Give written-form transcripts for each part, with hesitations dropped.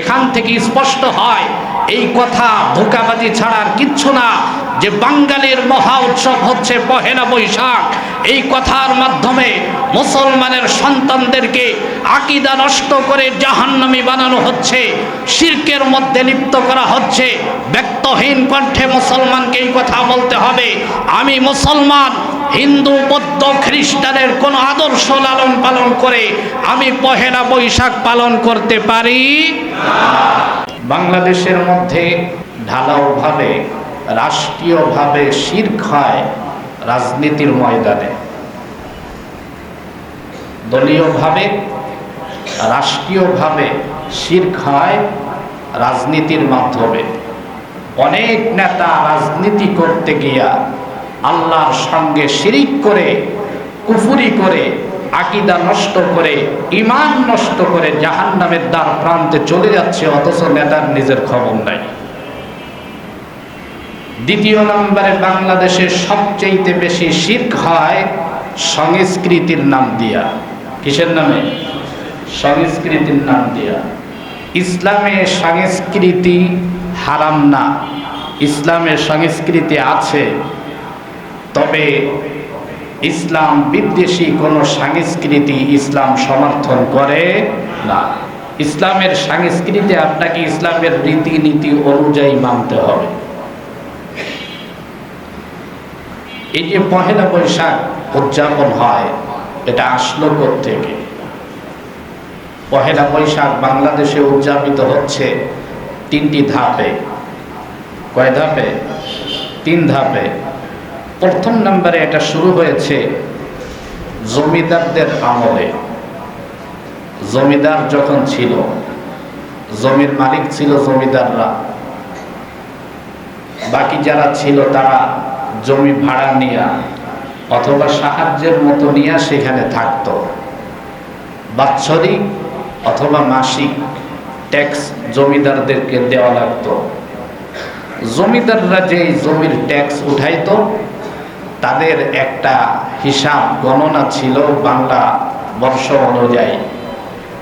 এখান থেকে স্পষ্ট হয় এই কথা ধোঁকাবাজি ছাড়া আর কিচ্ছু না, যে বাঙালির মহা উৎসব হচ্ছে পহেলা বৈশাখ। এই কথার মাধ্যমে মুসলমানের সন্তানদেরকে আকীদা নষ্ট করে জাহান্নামী বানানো হচ্ছে, শিরকের মধ্যে লিপ্ত করা হচ্ছে। ব্যক্তহীন কণ্ঠে মুসলমানকে এই কথা বলতে হবে, আমি মুসলমান, হিন্দু বৌদ্ধ খ্রিস্টানের কোন আদর্শ লালন পালন করে আমি পহেলা বৈশাখ পালন করতে পারি না। বাংলাদেশের মধ্যে ঢালাওভাবে রাষ্ট্রীয়ভাবে শিরক হয় রাজনীতির ময়দানে, দলীয়ভাবে রাষ্ট্রীয়ভাবে শিরক হয় রাজনীতির মাধ্যমে। অনেক নেতা রাজনীতি করতে গিয়া আল্লাহর সঙ্গে শিরিক করে, কুফরি করে, আকীদা নষ্ট করে, ঈমান নষ্ট করে জাহান্নামের দ্বার প্রান্তে চলে যাচ্ছে, অথচ নেতার নিজের খবর নাই। দ্বিতীয় নম্বরে বাংলাদেশে সবচেয়ে বেশি শিরক হয় সংস্কৃতির নাম দিয়া। কিসের নামে? সংস্কৃতির নাম দিয়া। ইসলামে সংস্কৃতি হারাম না, ইসলামে সংস্কৃতি আছে, তবে ইসলাম বিদ্বেষী কোনো সংস্কৃতি ইসলাম সমর্থন করে না। ইসলামের সংস্কৃতি আপনাকে ইসলামের রীতিনীতি অনুযায়ী মানতে হবে। এই যে পহেলা বৈশাখ উদযাপন হয়, এটা আসলো কোত্থেকে? পহেলা বৈশাখ বাংলাদেশে উদযাপিত হচ্ছে তিনটি ধাপে। কয় ধাপে? 3 ধাপে। প্রথম নম্বরে এটা শুরু হয়েছে জমিদারদের আমলে। জমিদার যখন ছিল, জমির মালিক ছিল জমিদাররা, বাকি যারা ছিল তারা জমি ভাড়া নিয়ে অথবা সাহায্যের মতো নিয়ে সেখানে থাকতো। বাৎসরিক অথবা মাসিক ট্যাক্স জমিদারদেরকে দেওয়া লাগতো। জমিদাররা যে জমির ট্যাক্স উঠাইতো, তাদের একটা হিসাব গণনা ছিল বাংলা বর্ষ অনুযায়ী।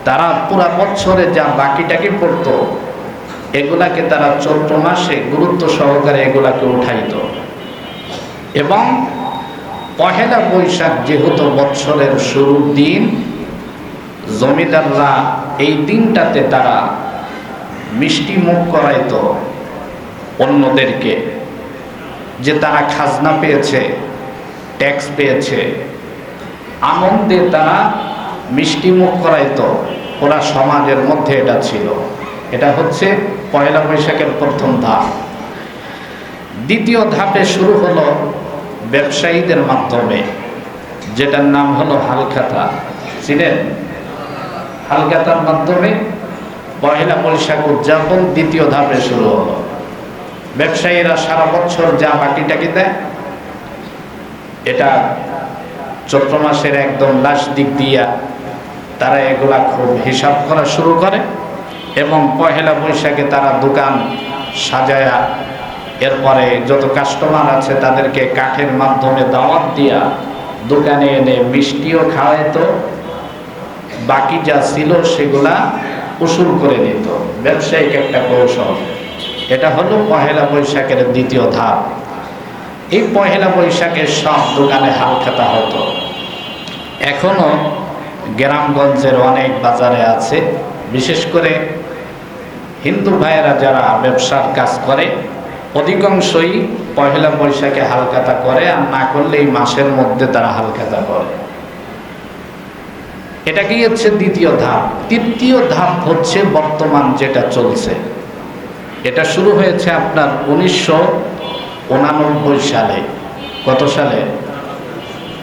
তারা পুরা বছরে যা বাকিটাকে পড়তো, এগুলাকে তারা চৈত্র মাসে গুরুত্ব সহকারে এগুলাকে উঠাইতো। এবং পহেলা বৈশাখ যেহেতু বছরের শুরুর দিন, জমিদাররা এই দিনটাতে তারা মিষ্টি মুখ করাইতো অন্যদেরকে, যে তারা খাজনা পেয়েছে, ট্যাক্স পেয়েছে। আনন্দে তারা মিষ্টি মুখ করাইতো, ওরা সমাজের মধ্যে এটা ছিল। এটা হচ্ছে পয়লা বৈশাখের প্রথম ধাপ। দ্বিতীয় ধাপে শুরু হলো ব্যবসায়ীদের মাধ্যমে, যেটার নাম হলো হালখাতা। ছিলেন? হালখাতার মাধ্যমে পয়লা বৈশাখ উদযাপন দ্বিতীয় ধাপে শুরু হলো। ব্যবসায়ীরা সারা বছর যা বাকিটাকি দেয়, এটা চৈত্র মাসের একদম লাস্ট দিক দিয়া তারা এগুলা খুব হিসাব করা শুরু করে এবং পহেলা বৈশাখে তারা দোকান সাজায়া, এরপরে যত কাস্টমার আছে তাদেরকে কাঠের মাধ্যমে দাওয়াত দিয়া দোকানে এনে মিষ্টিও খাওয়াইতো, বাকি যা ছিল সেগুলা উসুল করে নিত। ব্যবসায়িক একটা কৌশল। এটা হলো পহেলা বৈশাখের দ্বিতীয় ধাপ। এই পহেলা বৈশাখের সব দোকানে হালখাতা হতো। এখনো গ্রামগঞ্জের অনেক বাজারে আছে, বিশেষ করে হিন্দু ভাইয়েরা যারা ব্যবসার কাজ করে অধিকাংশই পহেলা বৈশাখে হালখাতা করে, আর না করলে এই মাসের মধ্যে তারা হালখাতা করে। এটা কি হচ্ছে দ্বিতীয় ধাপ। তৃতীয় ধাপ হচ্ছে বর্তমান যেটা চলছে। এটা শুরু হয়েছে আপনার 1989 সালে। কত সালে?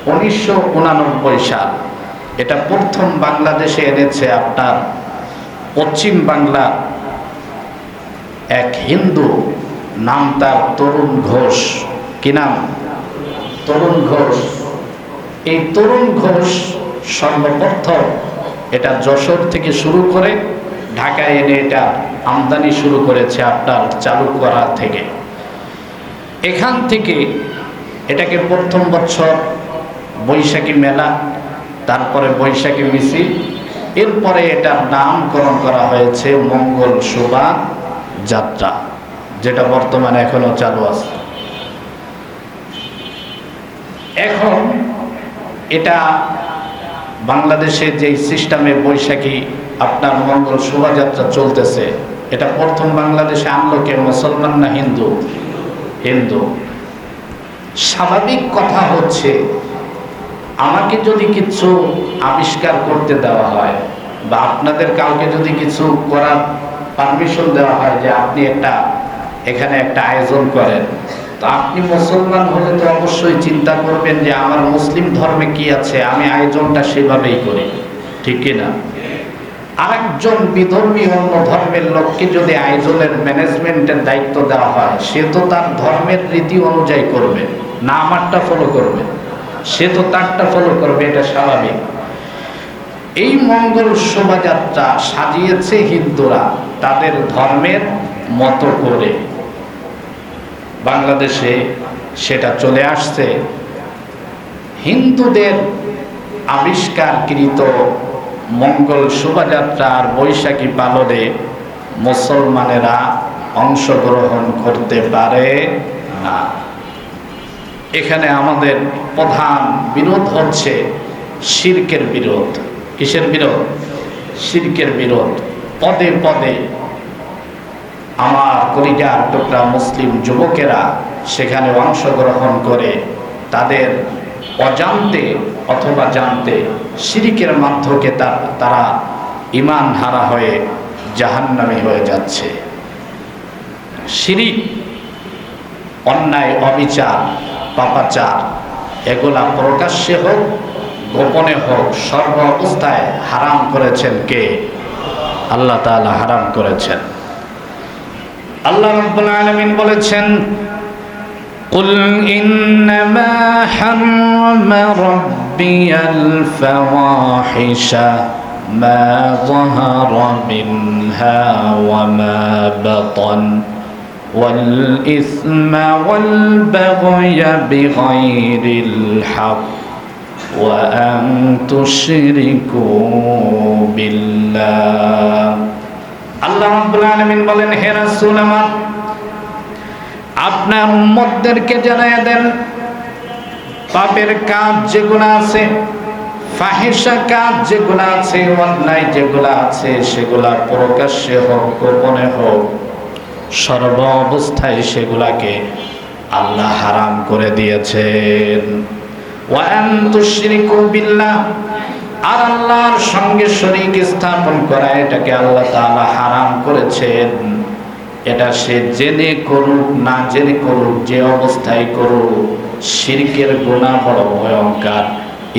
1989 সাল। এটা প্রথম বাংলাদেশে এনেছে আপনার পশ্চিম বাংলা এক হিন্দু, নাম তার তরুণ ঘোষ। কি নাম? তরুণ ঘোষ। এই তরুণ ঘোষ সর্বপ্রথম এটা যশোর থেকে শুরু করে ঢাকায় এনে এটা আমদানি শুরু করেছে আপনার চালু করা থেকে। এখান থেকে এটাকে প্রথম বছর বৈশাখী মেলা, তারপরে বৈশাখী মিছিল, এরপরে এটার নামকরণ করা হয়েছে মঙ্গল শোভা যাত্রা, যেটা বর্তমানে এখনো চালু আছে। এখন এটা বাংলাদেশে যে সিস্টেমে বৈশাখী আপনার মঙ্গল শোভাযাত্রা চলতেছে, এটা প্রথম বাংলাদেশে আনলো কে? মুসলমান না হিন্দু? হিন্দু। স্বাভাবিক কথা হচ্ছে, আমাকে যদি কিছু আবিষ্কার করতে দেওয়া হয় বা আপনাদের কাউকে যদি কিছু করার পারমিশন দেওয়া হয় যে আপনি এখানে একটা আয়োজন করেন, তো আপনি মুসলমান হলে তো অবশ্যই চিন্তা করবেন যে আমার মুসলিম ধর্মে কি আছে, আমি আয়োজনটা সেভাবেই করি, ঠিক কিনা? আরেকজন বিধর্মী অন্য ধর্মের লোককে যদি আয়োজনের ম্যানেজমেন্টের দায়িত্ব দেওয়া হয়, সে তো তার ধর্মের রীতি অনুযায়ী করবে না, আমারটা ফলো করবে, সে তো তারটা ফলো করবে, এটা স্বাভাবিক। এই মঙ্গল শোভাযাত্রা সাজিয়েছে হিন্দুরা তাদের ধর্মের মতো করে। বাংলাদেশে সেটা চলে আসছে। হিন্দুদের আবিষ্কারকৃত মঙ্গল শোভাযাত্রা আর বৈশাখী পালনে মুসলমানেরা অংশগ্রহণ করতে পারে না। এখানে আমাদের প্রধান বিরোধ হচ্ছে শিরকের বিরোধ। কিসের বিরোধ? শিরকের বিরোধ। পদে পদে আমার কলিজার টুকরা মুসলিম যুবকেরা সেখানে অংশগ্রহণ করে তাদের অজান্তে অথবা জানতে শিরকের মাধ্যমে তারা ঈমান হারা হয়ে জাহান্নামী হয়ে যাচ্ছে। শিরিক, অন্যায়, অবিচার, পাপাচার, এগুলা প্রকাশ্যে হোক গোপনে হোক সর্ব অবস্থায় হারাম করেছেন কে? আল্লাহ তাআলা হারাম করেছেন। আল্লাহ রাব্বুল আলামিন বলেছেন, قل إنما حرم ربي الفواحش ما ظهر منها وما بطن والإثم والبغي بغير الحق وأن تشركوا بالله। আল্লাহ রাব্বুল আলামিন বলেন, হে রাসূল আমার, আপনার উম্মতদেরকে জানায়া দেন, পাপের কাজ যেগুলো আছে, ফাহিশা কাজ যেগুলো আছে, অন্যায় যেগুলো আছে, সেগুলা প্রকাশ্যে হোক গোপনে হোক সর্ব অবস্থায় সেগুলাকে আল্লাহ হারাম করে দিয়েছেন। ওয়া আন তুশরিকু বিল্লাহ, আর আল্লাহর সঙ্গে শরীক স্থাপন করা, এটাকে আল্লাহ তাআলা হারাম করেছেন। এটা সে জেনে করুক না জেনে করুক, যে অবস্থায় করুক, শিরকের গুনাহ বড় ভয়ঙ্কর।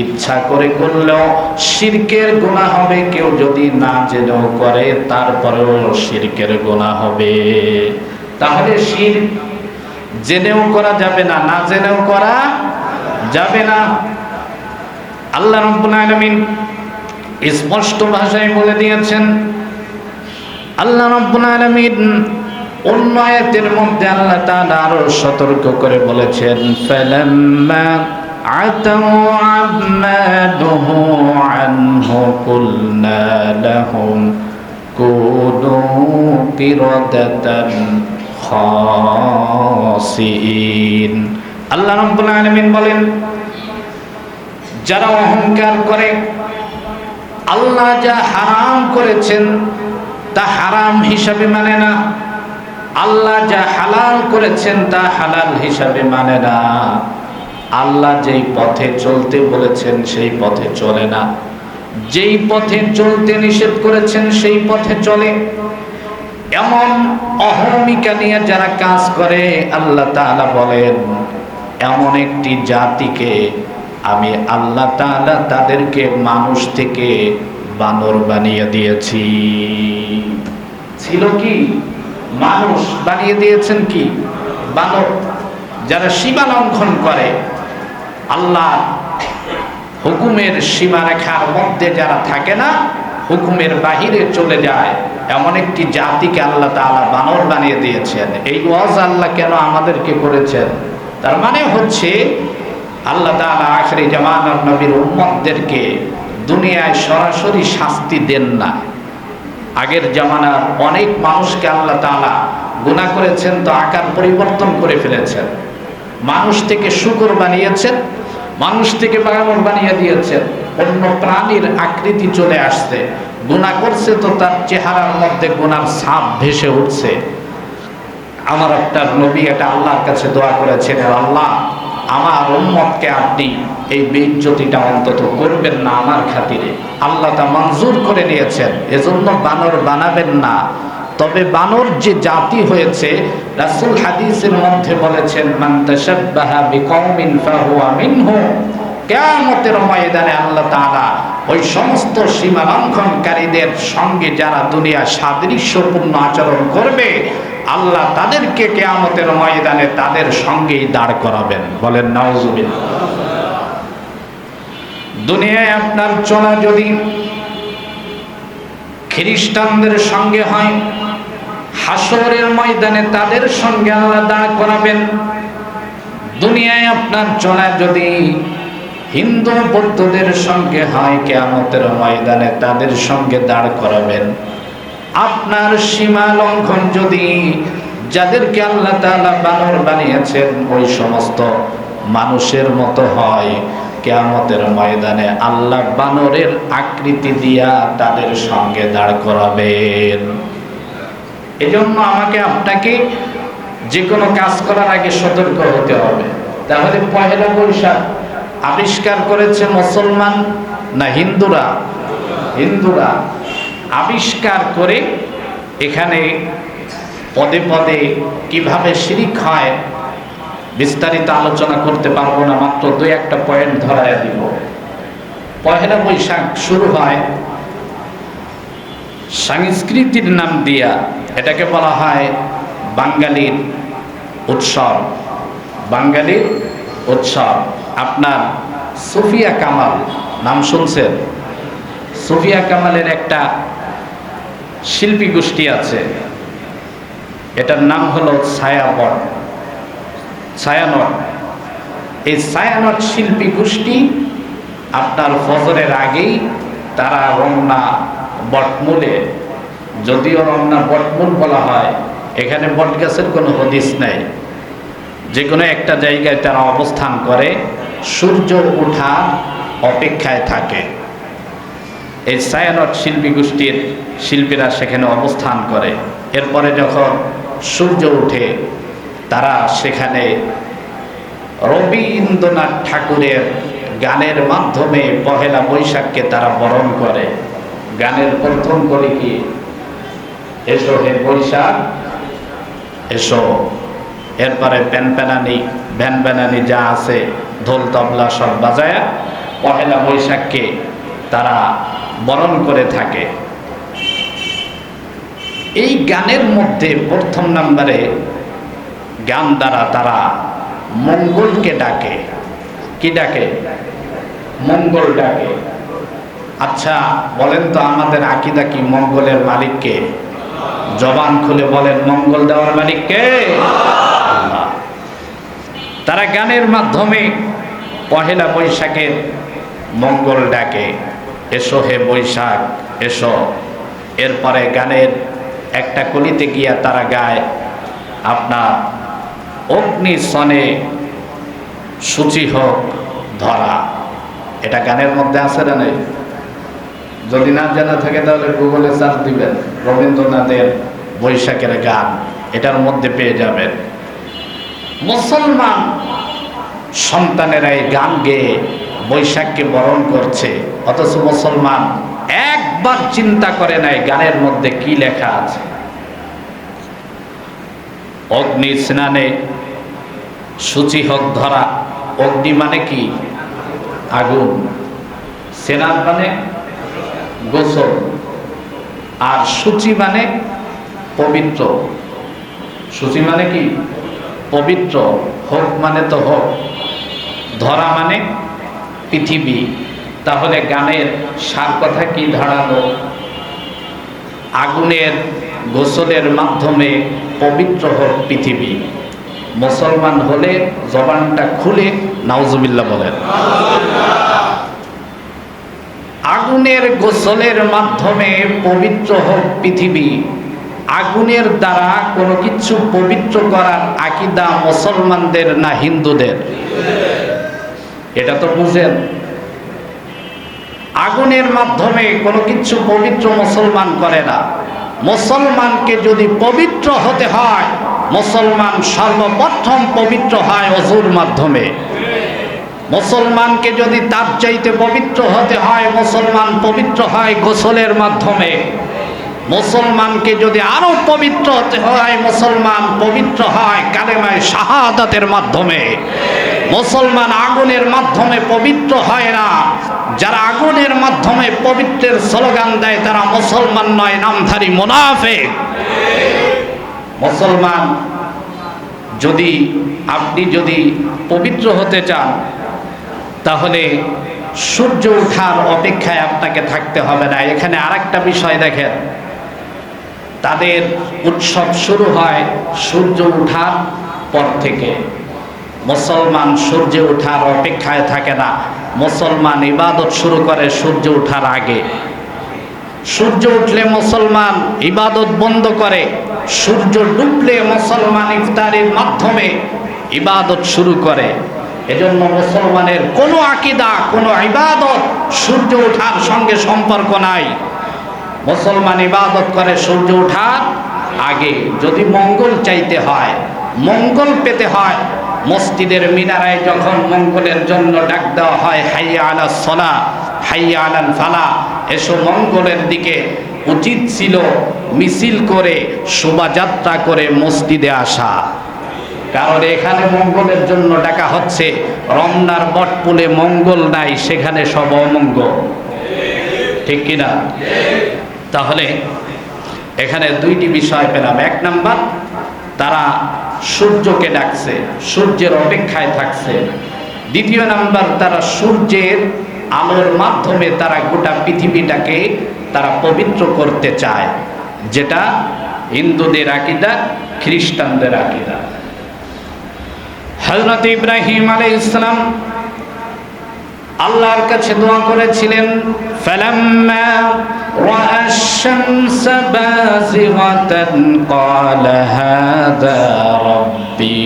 ইচ্ছা করে করলেও শিরকের গুনাহ হবে, কেউ যদি না জেনেও করে তারপরেও শিরকের গুনাহ হবে। তাহলে শিরক জেনেও করা যাবে না, না জেনেও করা যাবে না। আল্লাহ রাব্বুল আলামিন স্পষ্ট ভাষায় বলে দিয়েছেন। আল্লাহ রাব্বুল আলামিন অন্য আয়াতের মধ্যে আল্লাহ তাআলা আরো সতর্ক করে বলেছেন, ফালাম্মা আতাউ আম্মা দুহু আনহু কুলনা লাহুম কুনু কিরাদাতান খাসিন। আল্লাহ রাব্বুল আলামিন বলেন, যারা অহংকার করে আল্লাহ যা হারাম করেছেন তা হারাম হিসাবে মানে না, আল্লাহ যা হালাল করেছেন তা হালাল হিসাবে মানে না, আল্লাহ যেই পথে চলতে বলেছেন সেই পথে চলে না, যেই পথে চলতে নিষেধ করেছেন সেই পথে চলে। এমন অহমিকা নিয়ে যারা কাজ করে, আল্লাহ তাআলা বলেন, এমন একটি জাতিকে আমি আল্লাহ তাআলা তাদেরকে মানুষ থেকে বানর বানিয়ে দিয়েছি। ছিল কি? মানুষ বানিয়ে দিয়েছেন কি? বানর। যারা সীমা লঙ্ঘন করে, আল্লাহ হুকুমের সীমারেখার মধ্যে যারা থাকে না, হুকুমের বাহিরে চলে যায়, এমন একটি জাতিকে আল্লাহ তাআলা বানর বানিয়ে দিয়েছেন। এই ওয়াজ আল্লাহ কেন আমাদেরকে করেছেন? তার মানে হচ্ছে আল্লাহ তাআলা আখিরি জামানার নবীর উম্মতদেরকে দুনিয়ায় সরাসরি শাস্তি দেন না। আগের জামানার অনেক মানুষকে আল্লাহ তাআলা গুনাহ করেছেন তো আকার পরিবর্তন করে ফেলেছেন, মানুষ থেকে শূকর বানিয়েছেন, মানুষ থেকে বানর বানিয়ে দিয়েছেন, অন্য প্রাণীর আকৃতি চলে আসছে। গুনাহ করছে তো তার চেহারার মধ্যে গুনার ছাপ ভেসে উঠছে। আমার আপনার নবী এটা আল্লাহর কাছে দোয়া করেছেন, আল্লাহ আমার উম্মতকে আপনি এই বেইজ্জতিটা অন্তত করবেন না আমার খাতিরে। আল্লাহ তা মঞ্জুর করে নিয়েছেন, এজন্য বানর বানাবেন না। তবে বানর যে জাতি হয়েছে, রাসূল হাদিসের মধ্যে বলেছেন, মান তাশাব্বাহা বিকওমিন ফাহুয়া মিনহু। কিয়ামতের ময়দানে আল্লাহ তাআলা ওই সমস্ত সীমা লঙ্ঘনকারীদের সঙ্গে যারা দুনিয়া সাদৃশ্যপূর্ণ আচরণ করবে, আল্লাহ তাদেরকে কিয়ামতের ময়দানে তাদের সঙ্গেই দাঁড় করাবেন। বলেন নাউজুবিল্লাহ। দুনিয়ায় আপনার চলা যদি খ্রিস্টানদের সঙ্গে হয়, হাসরের ময়দানে তাদের সঙ্গে আল্লাহ দাঁড় করাবেন। দুনিয়ায় আপনার চলা যদি হিন্দু বৌদ্ধদের সঙ্গে হয়, কিয়ামতের ময়দানে তাদের সঙ্গে দাঁড় করাবেন। আপনার সীমা লঙ্ঘন যদি যাদেরকে আল্লাহ তাআলা বানর বানিয়েছেন ওই সমস্ত মানুষের মতো হয়, কিয়ামতের ময়দানে আল্লাহ বানরের আকৃতি দিয়া তাদের সঙ্গে দাঁড় করাবেন। এজন্য আমাকে আপনাকে যে কোনো কাজ করার আগে সতর্ক হতে হবে। তাহলে পহেলা বৈশাখ আবিষ্কার করেছে মুসলমান না হিন্দুরা? হিন্দুরা আবিষ্কার করে এখানে পদে পদে কিভাবে শিরিক হয় বিস্তারিত আলোচনা করতে পারবো না, মাত্র দুই একটা পয়েন্ট ধরাইয়া দিব। পহেলা বৈশাখ শুরু হয় সংস্কৃতির নাম দিয়া, এটাকে বলা হয় বাঙালির উৎসব। বাঙালির উৎসব। আপনার সুফিয়া কামাল নাম শুনছেন? সুফিয়া কামালের একটা শিল্পী গোষ্ঠী আছে, এটার নাম হলো ছায়ানট। ছায়ানট, এই ছায়ানট শিল্পী গোষ্ঠী আপনার ফজরের আগেই তারা রমনা বটমূলে, যদিও রমনা বটমূল বলা হয়, এখানে বটগাছের কোনো হদিস নাই, যে কোনো একটা জায়গায় তারা অবস্থান করে সূর্য ওঠার অপেক্ষায় থাকে। এই ছায়ানট শিল্পী গোষ্ঠীর শিল্পীরা সেখানে অবস্থান করে। এরপরে যখন সূর্য ওঠে তারা সেখানে রবীন্দ্রনাথ ঠাকুরের গানের মাধ্যমে পহেলা বৈশাখকে তারা বরণ করে। গানের প্রথম করি কি, এসো হে বৈশাখ এসো। এরপরে ভ্যান প্যানানি যা আছে ঢোল তবলা সব বাজায় পহেলা বৈশাখকে তারা বরণ করে থাকে। এই গানের মধ্যে প্রথম নম্বরে গান দ্বারা তারা মঙ্গলকে ডাকে। কি ডাকে? মঙ্গল ডাকে। আচ্ছা বলেন তো আমাদের আকীদা কি? মঙ্গলের মালিককে? জবান খুলে বলেন, মঙ্গল দেওয়ার মালিককে? আল্লাহ। তারা গানের মাধ্যমে পহেলা বৈশাখের মঙ্গল ডাকে, এসো হে বৈশাখ এসো। এরপরে গানের একটা কলিতে গিয়া তারা গায় আপনার অগ্নি সনে সূচি হোক ধরা। এটা গানের মধ্যে আছে না নেই? যদি না জানা থাকে তাহলে গুগলে সার্চ দিবেন রবীন্দ্রনাথের বৈশাখের গান, এটার মধ্যে পেয়ে যাবেন। মুসলমান সন্তানেরা এই গান গেয়ে বৈশাখকে বরণ করছে, অথচ মুসলমান একবার চিন্তা করে নাই গানের মধ্যে কি লেখা আছে। অগ্নি স্নানে সূচি হোক ধরা। অগ্নি মানে কি? আগুন। স্নান মানে গোসল, আর সূচি মানে পবিত্র। সূচি মানে কি? পবিত্র। হোক মানে তো হোক, ধরা মানে পৃথিবী। তাহলে গানের সার কথা কি দাঁড়ালো? আগুনের গোসলের মাধ্যমে পবিত্র হোক পৃথিবী। মুসলমান হলে জবানটা খুলে নাউজুবিল্লাহ বলেন। আগুনের গোসলের মাধ্যমে পবিত্র হোক পৃথিবী, আগুনের দ্বারা কোনো কিছু পবিত্র করার আকীদা মুসলমানদের না হিন্দুদের? এটা তো বুঝেন। আগুনের মাধ্যমে কোনো কিছু পবিত্র মুসলমান করে না। মুসলমানকে যদি পবিত্র হতে হয়, মুসলমান সর্বপ্রথম পবিত্র হয় ওযুর মাধ্যমে। মুসলমানকে যদি তার চাইতে পবিত্র হতে হয়, মুসলমান পবিত্র হয় গোসলের মাধ্যমে। মুসলমানকে যদি আরো পবিত্র হতে হয়, মুসলমান পবিত্র হয় কালেমায়ে শাহাদাতের মাধ্যমে। মুসলমান আগুনের মাধ্যমে পবিত্র হয় না। যারা আগুনের মাধ্যমে পবিত্রের স্লোগান দেয় তারা মুসলমান নয়, নামধারী মুনাফিক। মুসলমান আপনি যদি পবিত্র হতে চান, তাহলে সূর্য ওঠার অপেক্ষায় আপনাকে থাকতে হবে না। এখানে আরেকটা বিষয় দেখেন, তাদের উৎসব শুরু হয় সূর্য ওঠার পর থেকে। মুসলমান সূর্য ওঠার অপেক্ষায় থাকে না, মুসলমান ইবাদত শুরু করে সূর্য ওঠার আগে। সূর্য উঠলে মুসলমান ইবাদত বন্ধ করে, সূর্য ডুবলে মুসলমান ইফতারের মাধ্যমে ইবাদত শুরু করে। এজন্য মুসলমানের কোনো আকীদা, কোনো ইবাদত সূর্য ওঠার সঙ্গে সম্পর্ক নাই। মুসলমান ইবাদত করে সূর্য ওঠার আগে। যদি মঙ্গল চাইতে হয়, মঙ্গল পেতে হয়, মসজিদের মিনারায় যখন মঙ্গলের জন্য ডাক দেওয়া হয়, হাইয়া আলাস সালাহ, হাইয়া আলাল ফালাহ, এসো মঙ্গলের দিকে, উচিত ছিল মিছিল করে শোভাযাত্রা করে মসজিদে আসা। কারণ এখানে মঙ্গলের জন্য ডাকা হচ্ছে, রমনার বটপুলে মঙ্গল নাই, সেখানে সব অমঙ্গল। ঠিক কিনা? তাহলে এখানে দুইটি বিষয় পেলাম। এক নাম্বার, তারা সূর্যকে ডাকছে, সূর্যের অপেক্ষায় থাকছে। দ্বিতীয় নাম্বার, তারা সূর্যের আলোর মাধ্যমে তারা গোটা পৃথিবীটাকে তারা পবিত্র করতে চায়, যেটা হিন্দুদের আকীদা, খ্রিস্টানদের আকীদা। হযরত ইব্রাহিম আলাইহিস সালাম আল্লাহর কাছে দোয়া করেছিলেন, ফালাম্মা রাআ আশ-শামসা বাযিগাতান ক্বালা হাযা রাব্বি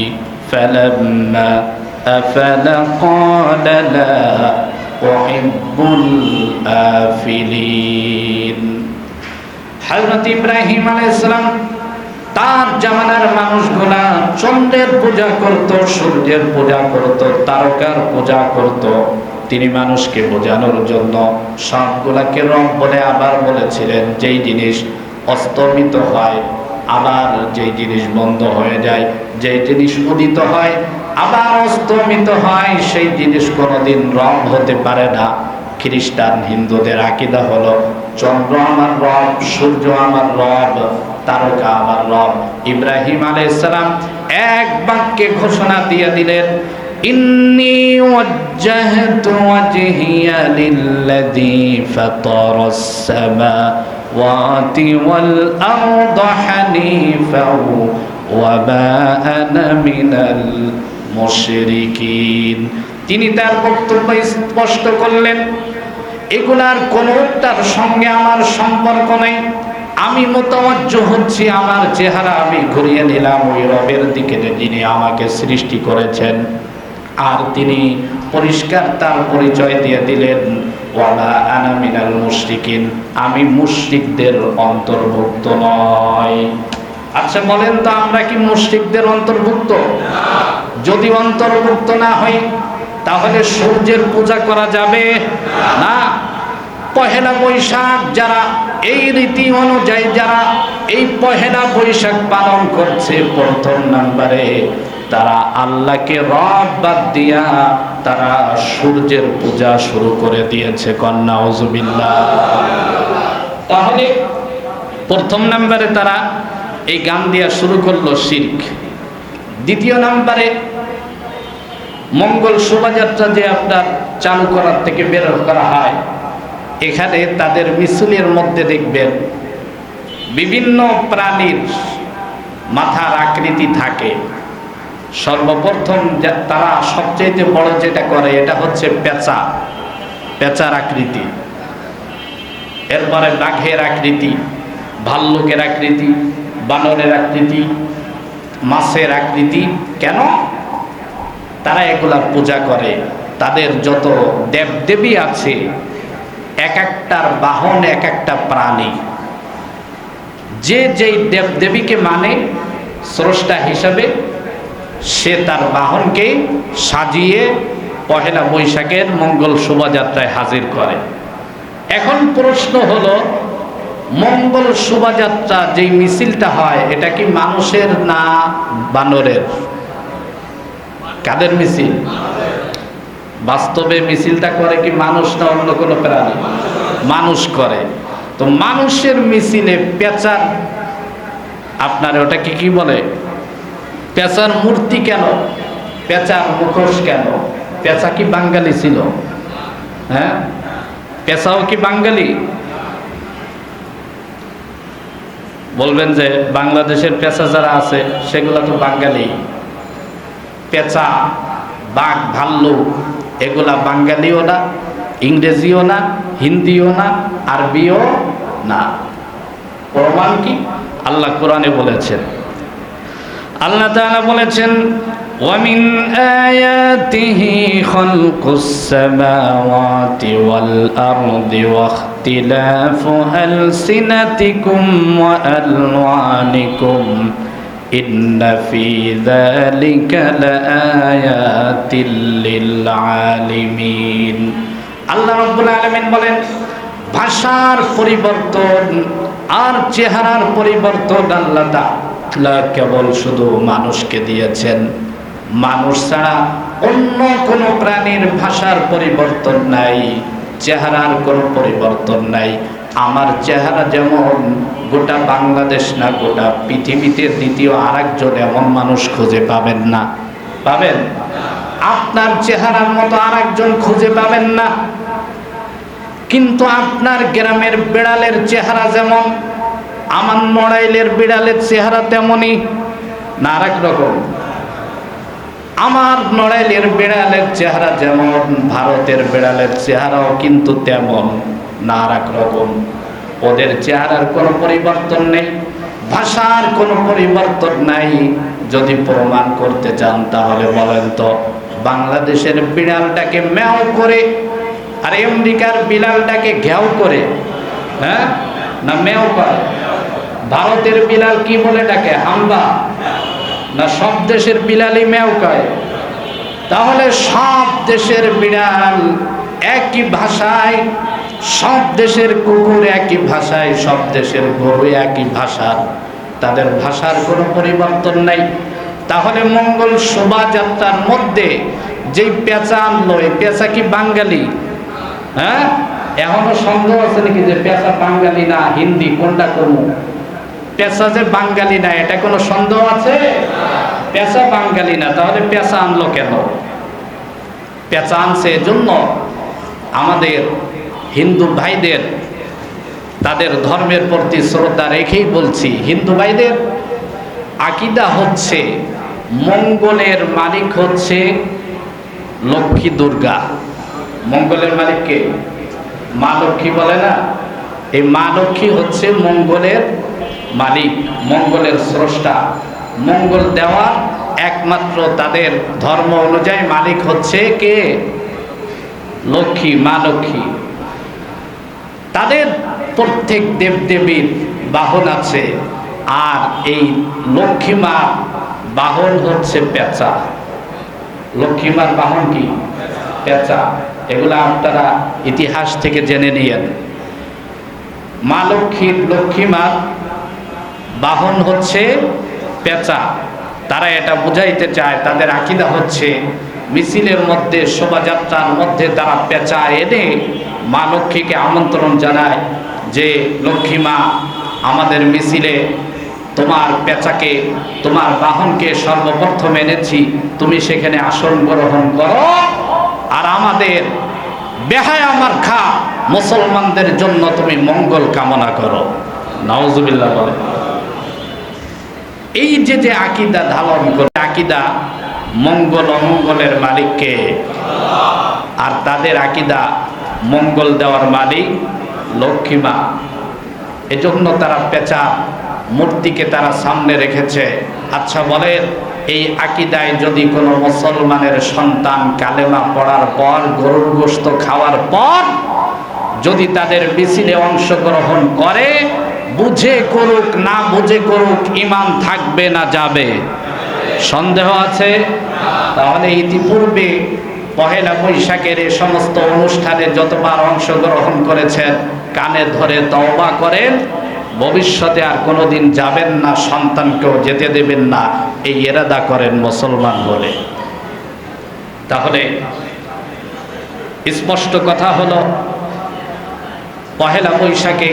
ফালাম্মা আফালা ক্বালা লা উহিব্বুল আফিলিন। হযরত ইব্রাহিম আলাইহিস সালাম তার জামানার মানুষগুলা চন্দ্রের পূজা করত, সূর্যের পূজা করত, তারকার পূজা করত। তিনি মানুষকে বোঝানোর জন্য সবগুলাকে রব বলে আবার বলেছিলেন, যেই জিনিস অস্তমিত হয় আবার যেই জিনিস বন্ধ হয়ে যায়, যেই জিনিস উদিত হয় আবার অস্তমিত হয়, সেই জিনিস কোনোদিন রব হতে পারে না। খ্রিস্টান হিন্দুদের আকীদা হলো, চন্দ্র আমার রব, সূর্য আমার রব, তারকা আমার রব। ইব্রাহিম আলাইহিস সালাম এক বাক্যে ঘোষণা দিয়ে দিলেন, ইন্নী ওয়াজ্জাহতু ওয়াজহিয়া লিল্লাযী ফাতারাস সামাওয়াতি ওয়াল আরদা হানিফাও ওয়া মা আনা মিনাল মুশরিকিন। তিনি তার বক্তব্য স্পষ্ট করলেন, এগুলার কোনোটার সঙ্গে আমার সম্পর্ক নেই। আমি মুতাওয়াজ্জিহ হচ্ছি, আমার চেহারা আমি ঘুরিয়ে নিলাম ওই রবের দিকে যিনি আমাকে সৃষ্টি করেছেন। আর তিনি পরিষ্কার তার পরিচয় দিয়ে দিলেন, ওয়ালা আনা মিনাল মুশরিকিন, আমি মুশরিকদের অন্তর্ভুক্ত নই। আচ্ছা বলেন তো, আমরা কি মুশরিকদের অন্তর্ভুক্ত? যদি অন্তর্ভুক্ত না হই, তাহলে সূর্যের পূজা করা যাবে না। পহেলা বৈশাখ যারা এই রীতি অনুযায়ী যারা এই পহেলা বৈশাখ পালন করছে, প্রথম নাম্বারে তারা আল্লাহকে রব বাদ দিয়া তারা সূর্যের পূজা শুরু করে দিয়েছে। কন্যা আউযুবিল্লাহ। তাহলে প্রথম নাম্বারে তারা এই গান দিয়া শুরু করলো শিরক। দ্বিতীয় নাম্বারে মঙ্গল শোভাযাত্রা যে আপনার চালু করার থেকে বের করা হয়, এখানে তাদের মিছিলের মধ্যে দেখবেন বিভিন্ন প্রাণীর মাথার আকৃতি থাকে। সর্বপ্রথম তারা সবচেয়ে বড় যেটা করে, এটা হচ্ছে পেঁচা, পেঁচার আকৃতি। এরপরে বাঘের আকৃতি, ভাল্লুকের আকৃতি, বানরের আকৃতি, মাছের আকৃতি। কেন? তারা এগুলার পূজা করে। তাদের যত দেবদেবী আছে এক একটার বাহন এক একটা প্রাণী। যে যেই দেবদেবীকে মানে স্রষ্টা হিসাবে, সে তার বাহনকে সাজিয়ে পহেলা বৈশাখের মঙ্গল শোভাযাত্রায় হাজির করে। এখন প্রশ্ন হলো, মঙ্গল শোভাযাত্রা যেই মিছিলটা হয় এটা কি মানুষের না বানরের? কাদের মিছিল? বাস্তবে মিছিলটা করে কি মানুষ না অন্য কোনো প্রাণী? মানুষ করে। তো মানুষের মিছিলে পেঁচার, আপনার ওটা কি বলে, পেঁচার মূর্তি কেন, পেঁচার মুখোশ কেন? পেঁচা কি বাঙালি ছিল? হ্যাঁ, পেঁচাও কি বাঙালি? বলবেন যে বাংলাদেশের পেঁচা যারা আছে সেগুলো তো বাঙালি। পেঁচা, বাঘ, ভাল্লুক এগুলা বাঙালিও না, ইংরেজিও না, হিন্দিও না, আরবিও না। প্রমাণ কি? আল্লাহ কোরআনে বলেছেন, আল্লাহ তাআলা বলেছেন, وَمِنْ آيَاتِهِ خَلْقُ السَّمَاوَاتِ وَالْأَرْضِ وَاخْتِلَافُ أَلْسِنَتِكُمْ وَأَلْوَانِكُمْ إِنَّ فِي ذَلِكَ لَآيَاتٍ لِلْعَالِمِينَ। আল্লাহ রাব্বুল আলামিন বলেন, ভাষার পরিবর্তন আর চেহারার পরিবর্তন আল্লাহ তাআলা কেবল শুধু মানুষকে দিয়েছেন। মানুষ ছাড়া অন্য কোনো প্রাণীর ভাষার পরিবর্তন নাই, চেহারার কোনো পরিবর্তন নাই। আমার চেহারা যেমন গোটা বাংলাদেশ না গোটা পৃথিবীতে দ্বিতীয় আরেকজন এমন মানুষ খুঁজে পাবেন না। পাবেন? আপনার চেহারার মতো আরেকজন খুঁজে পাবেন না। কিন্তু আপনার গ্রামের বিড়ালের চেহারা যেমন, আমার নড়াইলের বিড়ালের চেহারা তেমনই না আরেক রকম? আমার নড়াইলের বিড়ালের চেহারা যেমন, ভারতের বিড়ালের চেহারাও কিন্তু তেমন না আরেক রকম। ওদের চেহারার কোনো পরিবর্তন নেই, ভাষার কোনো পরিবর্তন নাই। যদি প্রমাণ করতে চান তাহলে বলেন তো, বাংলাদেশের বিড়ালটাকে ম্যাও করে আর আমেরিকার বিড়ালটাকে ঘ্যাও করে, হ্যাঁ না ম্যাও করে? ভারতের বিড়াল কি বলে ডাকে? হাম্বা না সব দেশের বিড়ালই ম্যাও কয়? তাহলে সব দেশের বিড়াল একই ভাষায়, সব দেশের কুকুর একই ভাষায়, সব দেশের গরু একই ভাষা, তাদের ভাষার কোনো পরিবর্তন নাই। তাহলে মঙ্গল শোভাযাত্রার মধ্যে যেই পেঁচা আনলো, এই পেঁচা কি বাঙালি? হ্যাঁ, এখনো সন্দেহ আছে নাকি যে পেঁচা বাঙালি না হিন্দি, কোনটা করবো? পেঁচা যে বাঙালি না এটা কোনো সন্দেহ আছে? পেঁচা বাঙালি না, তাহলে পেঁচা আনলো কেন? পেঁচা আনছে এজন্য আমাদের হিন্দু ভাইদের, তাদের ধর্মের প্রতি শ্রদ্ধা রেখেই বলছি, হিন্দু ভাইদের আকীদা হচ্ছে মঙ্গলের মালিক হচ্ছে লক্ষ্মী দুর্গা। মঙ্গলের মালিককে মা লক্ষ্মী বলে না? এই মা লক্ষ্মী হচ্ছে মঙ্গলের মালিক, মঙ্গলের স্রষ্টা। মঙ্গল দেওয়ার একমাত্র তাদের ধর্ম অনুযায়ী মালিক হচ্ছে কে? লক্ষ্মী, মা লক্ষ্মী। তাদের প্রত্যেক দেবদেবীর বাহন আছে, আর এই লক্ষ্মীমার বাহন হচ্ছে পেঁচা। লক্ষ্মীমার বাহন কি? পেঁচা। এগুলা আপনারা ইতিহাস থেকে জেনে নিয়েন। মা লক্ষ্মীর, লক্ষ্মীমার বাহন হচ্ছে পেঁচা। তারা এটা বুঝাইতে চায়, তাদের আকীদা হচ্ছে মিছিলের মধ্যে, শোভাযাত্রার মধ্যে তারা পেঁচা এনে মা লক্ষ্মীকে আমন্ত্রণ জানায় যে লক্ষ্মীমা, আমাদের মিছিলে তোমার পেঁচাকে, তোমার বাহনকে সর্বপ্রথম এনেছি, তুমি সেখানে আসন গ্রহণ করো আর আমাদের বেহায়া মার্কা মুসলমানদের জন্য তুমি মঙ্গল কামনা করো। নাউজুবিল্লাহ বলে। এই যে যে আকীদা ধারণ করে, আকীদা মঙ্গল অমঙ্গলের মালিককে, আর তাদের আকীদা মঙ্গল দেওয়ার মালিক লক্ষ্মী মা। এজন্য তারা পেঁচা মূর্তিকে তারা সামনে রেখেছে। আচ্ছা বলেন, এই আকীদায় যদি কোনো মুসলমানের সন্তান কালেমা পড়ার পর, গরুর গোশত খাওয়ার পর যদি তাদের মিছিলে অংশগ্রহণ করে, বুঝে করুক না বুঝে করুক, ঈমান থাকবে না যাবে? সন্দেহ আছে? তাহলে ইতিপূর্বে পহেলা বৈশাখের এই সমস্ত অনুষ্ঠানে যতবার অংশগ্রহণ করেছেন, কানে ধরে তওবা করেন, ভবিষ্যতে আর কোনোদিন যাবেন না, সন্তানকেও যেতে দেবেন না, এই ইরাদা করেন মুসলমান বলে। তাহলে স্পষ্ট কথা হলো, পহেলা বৈশাখে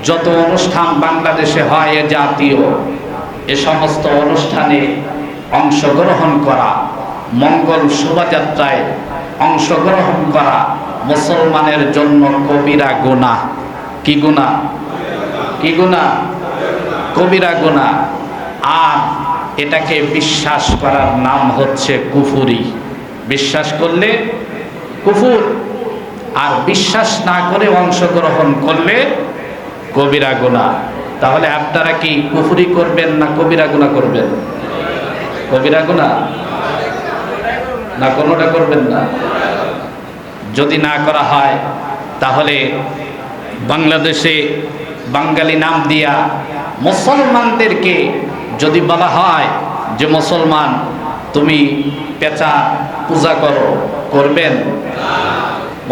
যত অনুষ্ঠান বাংলাদেশে হয় এ জাতীয়, এ সমস্ত অনুষ্ঠানে অংশগ্রহণ করা, মঙ্গল শোভাযাত্রায় অংশগ্রহণ করা মুসলমানের জন্য কবিরা গুনাহ। কি গুনাহ? কি গুনাহ? কবিরা গুনাহ। আর এটাকে বিশ্বাস করার নাম হচ্ছে কুফরি। বিশ্বাস করলে কুফর, আর বিশ্বাস না করে অংশগ্রহণ করলে কবিরা গুনাহ। তাহলে আপনারা কি কুফরি করবেন না কবিরা গুনাহ করবেন? কবিরা গুনাহ না কোনোটা করবেন না? যদি না করা হয় তাহলে বাংলাদেশে বাঙালি নাম দিয়া মুসলমানদেরকে যদি বলা হয় যে মুসলমান তুমি পেঁচা পূজা করো, করবেন?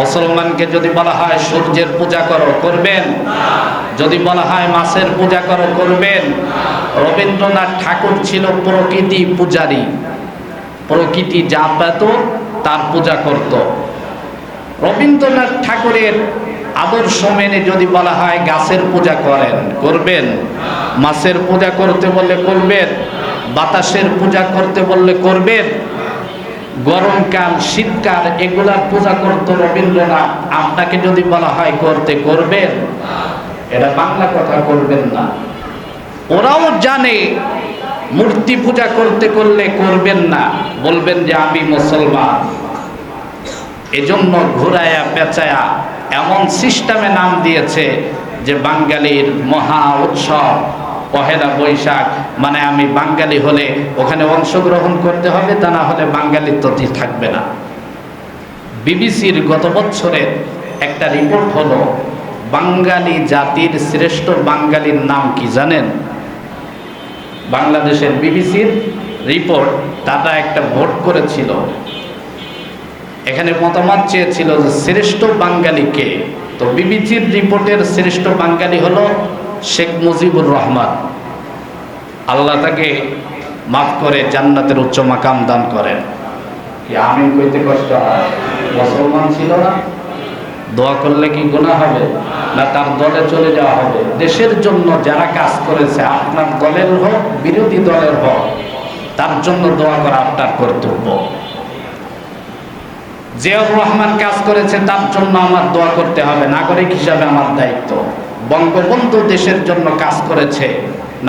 মুসলমানকে যদি বলা হয় সূর্যের পূজা করো, করবেন? যদি বলা হয় মাছের পূজা করো, করবেন? রবীন্দ্রনাথ ঠাকুর ছিল প্রকৃতি পূজারী। প্রকৃতি যা পেত তার পূজা করত। রবীন্দ্রনাথ ঠাকুরের আদর্শ মেনে যদি বলা হয় গাছের পূজা করেন, করবেন? মাছের পূজা করতে বললে করবেন? বাতাসের পূজা করতে বললে করবেন? গরমকাল, শীতকাল এগুলার পূজা করতো রবীন্দ্রনাথ। আপনাকে যদি বলা হয় করতে, করবেন? এটা বাংলা কথা, করবেন না। ওরাও জানে মূর্তি পূজা করতে করলে করবেন না, বলবেন যে আমি মুসলমান। এজন্য ঘুরায়া পেঁচায়া এমন সিস্টেমে নাম দিয়েছে যে বাঙালির মহা উৎসব পহেলা বৈশাখ, মানে আমি বাঙালি হলে ওখানে অংশগ্রহণ করতে হবে, তা না হলে বাঙালিত্ব থাকবে না। বিবিসির গত বছরের একটা রিপোর্ট হলো, বাঙালি জাতির শ্রেষ্ঠ বাঙালির নাম কি জানেন? বাংলাদেশের বিবিসির রিপোর্ট, তারা একটা ভোট করেছিল, এখানে মতামত চেয়েছিল যে শ্রেষ্ঠ বাঙালি কে। তো বিবিসির রিপোর্টের শ্রেষ্ঠ বাঙালি হলো শেখ মুজিবুর রহমান। আল্লাহ তাকে মাফ করে জান্নাতের উচ্চ মাকাম দান করেন। কি আমিন কইতে কষ্ট হয়? মুসলমান ছিল না? দোয়া করলে কি গুনাহ হবে? না তার দলে চলে যাওয়া হবে? দেশের জন্য যারা কাজ করেছে, আপনার দলের হোক বিরোধী দলের হোক, তার জন্য দোয়া করা আপনার কর্তব্য। জিয়াউর রহমান কাজ করেছে, তার জন্য আমার দোয়া করতে হবে, নাগরিক হিসাবে আমার দায়িত্ব। বঙ্গবন্ধু দেশের জন্য কাজ করেছে,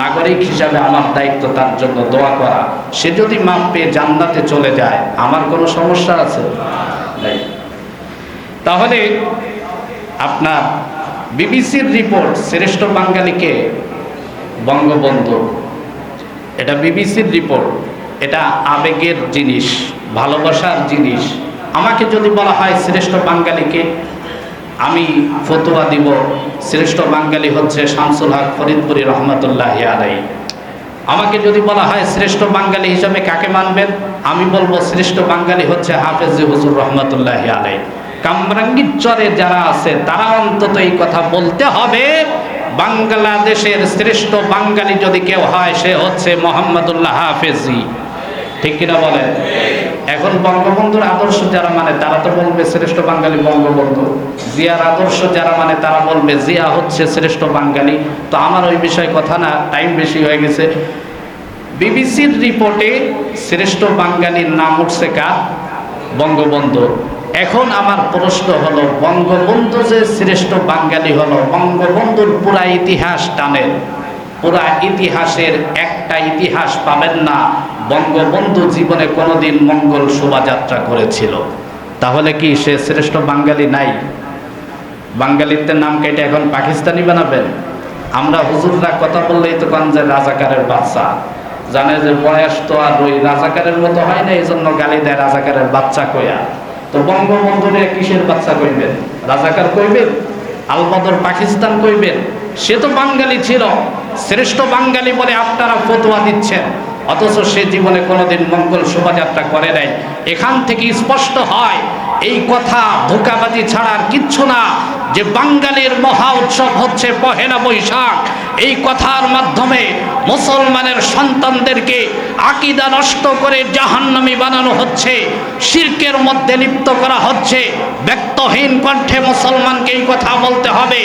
নাগরিক হিসাবে আমার দায়িত্ব তার জন্য দোয়া করা। সে যদি মাপ পেয়ে জান্নাতে চলে যায়, আমার কোনো সমস্যা আছে? নাই। তাহলে আপনার বিবিসির রিপোর্ট, শ্রেষ্ঠ বাঙালিকে বঙ্গবন্ধু, এটা বিবিসির রিপোর্ট। এটা আবেগের জিনিস, ভালোবাসার জিনিস। আমাকে যদি বলা হয় শ্রেষ্ঠ বাঙালিকে, আমি ফতোয়া দিব শ্রেষ্ঠ বাঙালি হচ্ছে শামসুল হক ফরিদপুরি রহমতুল্লাহি আলাইহি। আমাকে যদি বলা হয় শ্রেষ্ঠ বাঙালি হিসাবে কাকে মানবেন, আমি বলবো শ্রেষ্ঠ বাঙালি হচ্ছে হাফেজ হুজুর রহমতুল্লাহি আলাইহি। কামরাঙ্গীর চরে যারা আছে তারা অন্তত এই কথা বলতে হবে, বাংলাদেশের শ্রেষ্ঠ বাঙালি যদি কেউ হয় সে হচ্ছে মোহাম্মদুল্লাহ হাফেজি। ঠিক কিনা বলেন? এখন বঙ্গবন্ধুর আদর্শ যারা মানে তারা তো বলবে শ্রেষ্ঠ বাঙালি বঙ্গবন্ধু। জিয়ার আদর্শ যারা মানে তারা বলবে জিয়া হচ্ছে শ্রেষ্ঠ বাঙালি। তো আমার ওই বিষয়ে কথা না, টাইম বেশি হয়ে গেছে। বিবিসির রিপোর্টে শ্রেষ্ঠ বাঙালির নাম উঠছে কার? বঙ্গবন্ধু। এখন আমার প্রশ্ন হলো, বঙ্গবন্ধু যে শ্রেষ্ঠ বাঙালি হলো, বঙ্গবন্ধুর পুরা ইতিহাস টানেন, পুরা ইতিহাসের একটা ইতিহাস পাবেন না বঙ্গবন্ধু জীবনে কোনোদিন মঙ্গল শোভাযাত্রা করেছিল। তাহলে কি সে শ্রেষ্ঠ বাঙালি নাই? বাঙালিত্বের নাম কেটে এখন পাকিস্তানি বানাবেন। আমরা হুজুররা কথা বললেই তো কান যে রাজাকারের বাচ্চা, জানে যে বয়স তো আর ওই রাজাকারের মতো হয় না, এই জন্য গালি দেয় রাজাকারের বাচ্চা কইয়া। তো বঙ্গবন্ধুরে কিসের বাচ্চা কইবেন? রাজাকার কইবেন? আলবদর পাকিস্তান কইবেন? সে তো বাঙালি ছিল, শ্রেষ্ঠ বাঙালি বলে আপনারা ফতোয়া দিচ্ছেন, অথচ সে জীবনে কোনোদিন মঙ্গল শোভাযাত্রা করে নাই। এখান থেকে স্পষ্ট হয় এই কথা ধোঁকাবাজি ছাড়া আর কিচ্ছু না, যে বাঙালির মহা উৎসব হচ্ছে পহেলা বৈশাখ। এই কথার মাধ্যমে মুসলমানের সন্তানদেরকে আকীদা নষ্ট করে জাহান্নামী বানানো হচ্ছে, শিরকের মধ্যে লিপ্ত করা হচ্ছে। ব্যক্তহীন কণ্ঠে মুসলমানকে এই কথা বলতে হবে,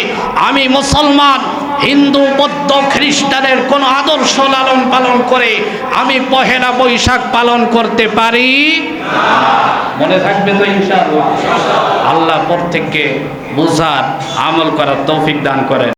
আমি মুসলমান, হিন্দু বৌদ্ধ খ্রিস্টানের কোনো আদর্শ লালন পালন করে আমি পহেলা বৈশাখ পালন করতে পারি না। মনে থাকবে তো ইনশাআল্লাহ? আল্লাহ প্রত্যেককে বুঝার আমল করার তৌফিক দান করেন।